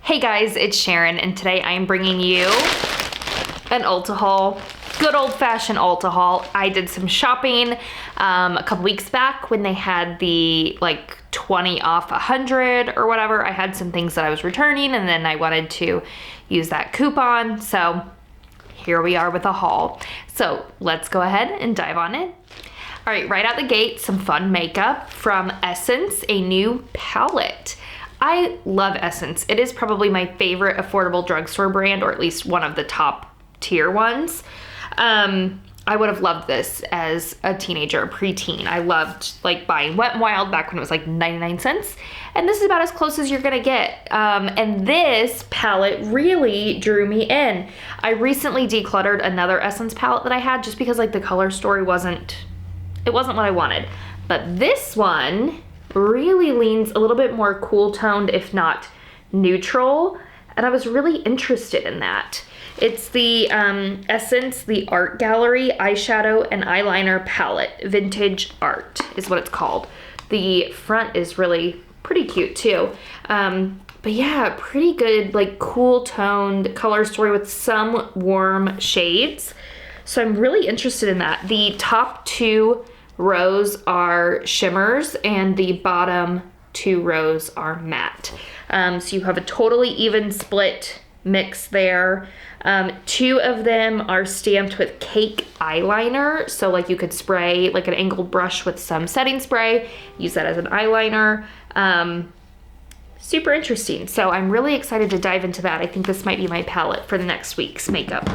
Hey guys, it's Sharon, and today I'm bringing you an Ulta haul. Good old-fashioned Ulta haul. I did some shopping a couple weeks back when they had the like 20 off 100 or whatever. I had some things that I was returning, and then I wanted to use that coupon. So here we are with a haul. So let's go ahead and dive on in. All right, right out the gate, some fun makeup from Essence, a new palette. I love Essence. It is probably my favorite affordable drugstore brand, or at least one of the top tier ones. I would have loved this as a teenager, a preteen. I loved like buying Wet n Wild back when it was like 99 cents. And this is about as close as you're gonna get. And this palette really drew me in. I recently decluttered another Essence palette that I had just because like the color story wasn't what I wanted. But this one really leans a little bit more cool toned, if not neutral, and I was really interested in that. It's the Essence, the Art Gallery eyeshadow and eyeliner palette. Vintage Art is what it's called. The front is really pretty cute too. But yeah, pretty good, like cool toned color story with some warm shades. So I'm really interested in that. The top two rows are shimmers and the bottom two rows are matte. So you have a totally even split mix there. Two of them are stamped with cake eyeliner. So like you could spray like an angled brush with some setting spray, use that as an eyeliner. Super interesting. So I'm really excited to dive into that. I think this might be my palette for the next week's makeup.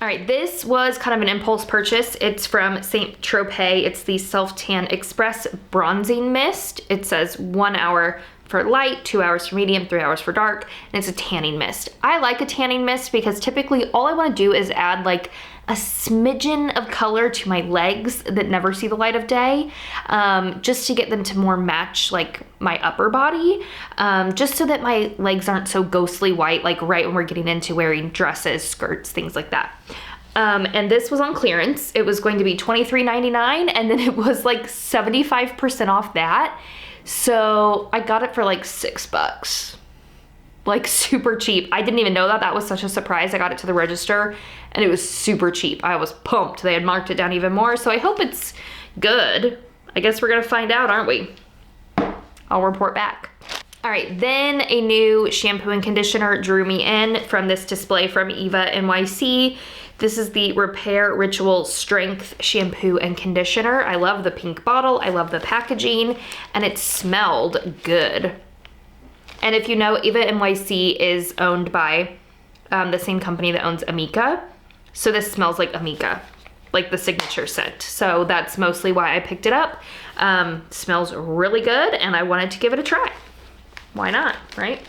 All right, this was kind of an impulse purchase. It's from Saint Tropez. It's the Self Tan Express Bronzing Mist. It says 1 hour for light, 2 hours for medium, 3 hours for dark, and it's a tanning mist. I like a tanning mist because typically all I want to do is add like a smidgen of color to my legs that never see the light of day, just to get them to more match like my upper body, just so that my legs aren't so ghostly white, like right when we're getting into wearing dresses, skirts, things like that. And this was on clearance. It was going to be $23.99, and then it was like 75% off that. So I got it for like $6. Like super cheap. I didn't even know that. That was such a surprise. I got it to the register and it was super cheap. I was pumped. They had marked it down even more. So I hope it's good. I guess we're gonna find out, aren't we? I'll report back. All right, then a new shampoo and conditioner drew me in from this display from Eva NYC. This is the Repair Ritual Strength Shampoo and Conditioner. I love the pink bottle. I love the packaging, and it smelled good. And if you know, Eva NYC is owned by the same company that owns Amika. So this smells like Amika, like the signature scent. So that's mostly why I picked it up. Smells really good, and I wanted to give it a try. Why not, right?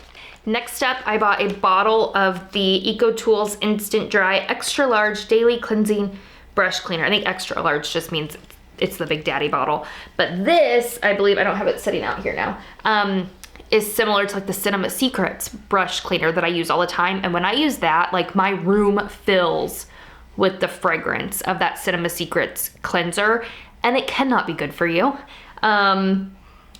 Next up, I bought a bottle of the EcoTools Instant Dry Extra Large Daily Cleansing Brush Cleaner. I think extra large just means it's the Big Daddy bottle. But this, I believe, I don't have it sitting out here now, is similar to like the Cinema Secrets brush cleaner that I use all the time. And when I use that, like my room fills with the fragrance of that Cinema Secrets cleanser, and it cannot be good for you.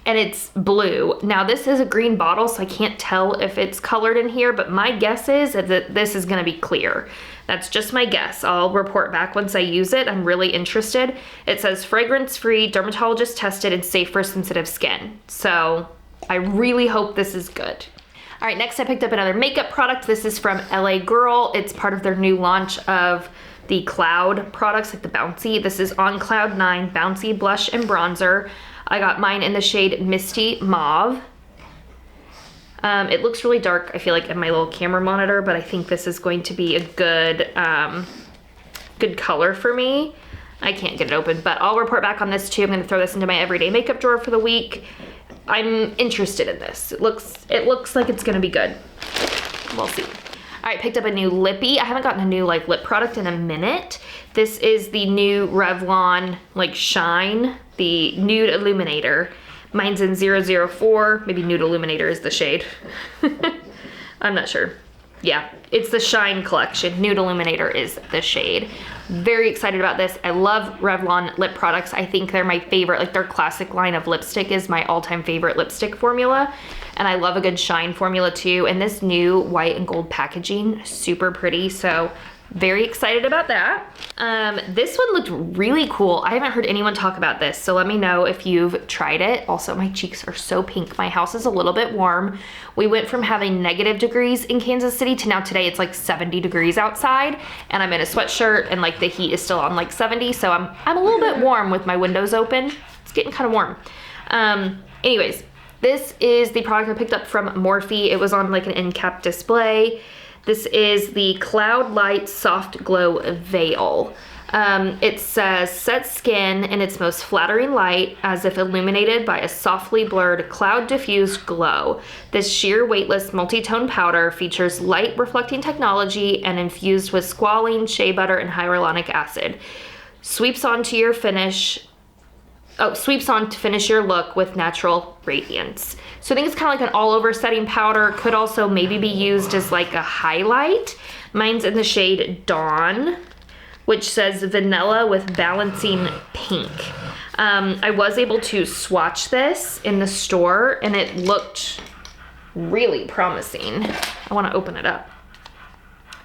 And it's blue. Now this is a green bottle, so I can't tell if it's colored in here, but my guess is that this is gonna be clear. That's just my guess. I'll report back once I use it. I'm really interested. It says fragrance-free, dermatologist tested, and safe for sensitive skin. So I really hope this is good. All right, next I picked up another makeup product. This is from LA Girl. It's part of their new launch of the Cloud products, like the Bouncy. This is On Cloud 9 Bouncy Blush and Bronzer. I got mine in the shade Misty Mauve. It looks really dark, I feel like, in my little camera monitor, but I think this is going to be a good, good color for me. I can't get it open, but I'll report back on this too. I'm gonna throw this into my everyday makeup drawer for the week. I'm interested in this. It looks like it's gonna be good. We'll see. All right, picked up a new lippie. I haven't gotten a new like lip product in a minute. This is the new Revlon like Shine, the Nude Illuminator. Mine's in 004, maybe Nude Illuminator is the shade. I'm not sure. Yeah, it's the Shine collection. Nude Illuminator is the shade. Very excited about this. I love Revlon lip products. I think they're my favorite, like their classic line of lipstick is my all-time favorite lipstick formula. and I love a good shine formula too. And this new white and gold packaging, super pretty. So very excited about that. This one looked really cool. I haven't heard anyone talk about this, so let me know if you've tried it. Also, my cheeks are so pink. My house is a little bit warm. We went from having negative degrees in Kansas City to now today it's like 70 degrees outside, and I'm in a sweatshirt and like the heat is still on like 70, so I'm a little bit warm with my windows open. It's getting kind of warm. Anyways, this is the product I picked up from Morphe. It was on like an end cap display. This is the Cloud Light Soft Glow Veil. It says, set skin in its most flattering light as if illuminated by a softly blurred cloud diffused glow. This sheer weightless multi-tone powder features light reflecting technology and infused with squalene, shea butter, and hyaluronic acid. Sweeps on to finish your look with natural radiance. So I think it's kind of like an all over setting powder. Could also maybe be used as like a highlight. Mine's in the shade Dawn, which says vanilla with balancing pink. I was able to swatch this in the store and it looked really promising. I want to open it up.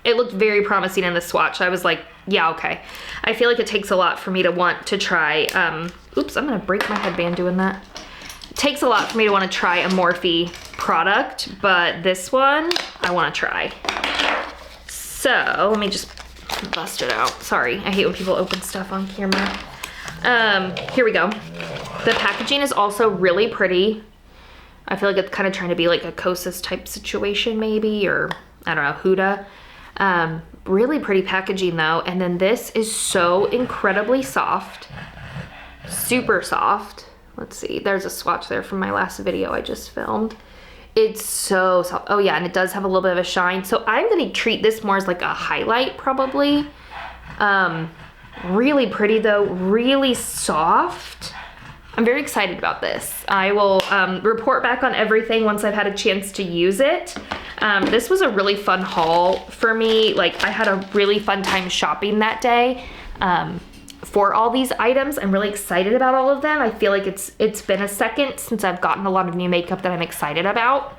It looked very promising in the swatch. I was like, yeah, okay. I feel like it takes a lot for me to want to try, oops, I'm gonna break my headband doing that. It takes a lot for me to want to try a Morphe product, but this one I want to try. So let me just bust it out. Sorry, I hate when people open stuff on camera. Here we go. The packaging is also really pretty. I feel like it's kind of trying to be like a Kosas type situation maybe, or I don't know, Huda. Really pretty packaging though. And then this is so incredibly soft, super soft. Let's see, there's a swatch there from my last video I just filmed. It's so soft. Oh yeah, and it does have a little bit of a shine. So I'm gonna treat this more as like a highlight probably. Really pretty though, really soft. I'm very excited about this. I will report back on everything once I've had a chance to use it. This was a really fun haul for me. Like I had a really fun time shopping that day for all these items. I'm really excited about all of them. I feel like it's been a second since I've gotten a lot of new makeup that I'm excited about.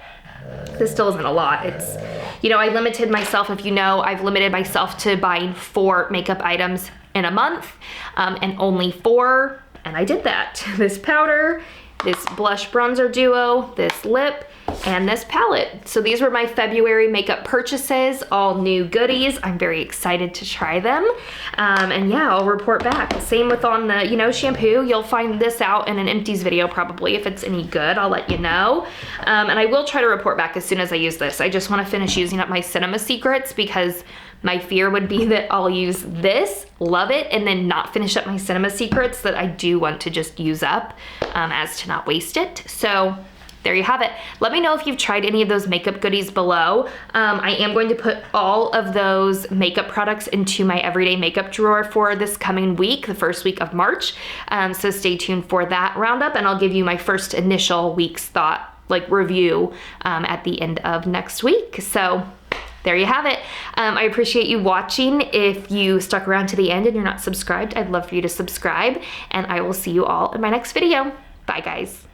This still isn't a lot. It's, you know, I limited myself, if you know, I've limited myself to buying 4 makeup items in a month and only 4. And I did that. This powder, this blush bronzer duo, this lip, and this palette. So these were my February makeup purchases, all new goodies. I'm very excited to try them. And yeah, I'll report back. Same with on the, you know, shampoo. You'll find this out in an empties video probably. If it's any good, I'll let you know. And I will try to report back as soon as I use this. I just want to finish using up my Cinema Secrets because my fear would be that I'll use this, love it, and then not finish up my Cinema Secrets that I do want to just use up as to not waste it. So there you have it. Let me know if you've tried any of those makeup goodies below. I am going to put all of those makeup products into my everyday makeup drawer for this coming week, the first week of March. So stay tuned for that roundup, and I'll give you my first initial week's thought, like review at the end of next week. So there you have it. I appreciate you watching. If you stuck around to the end and you're not subscribed, I'd love for you to subscribe, and I will see you all in my next video. Bye guys.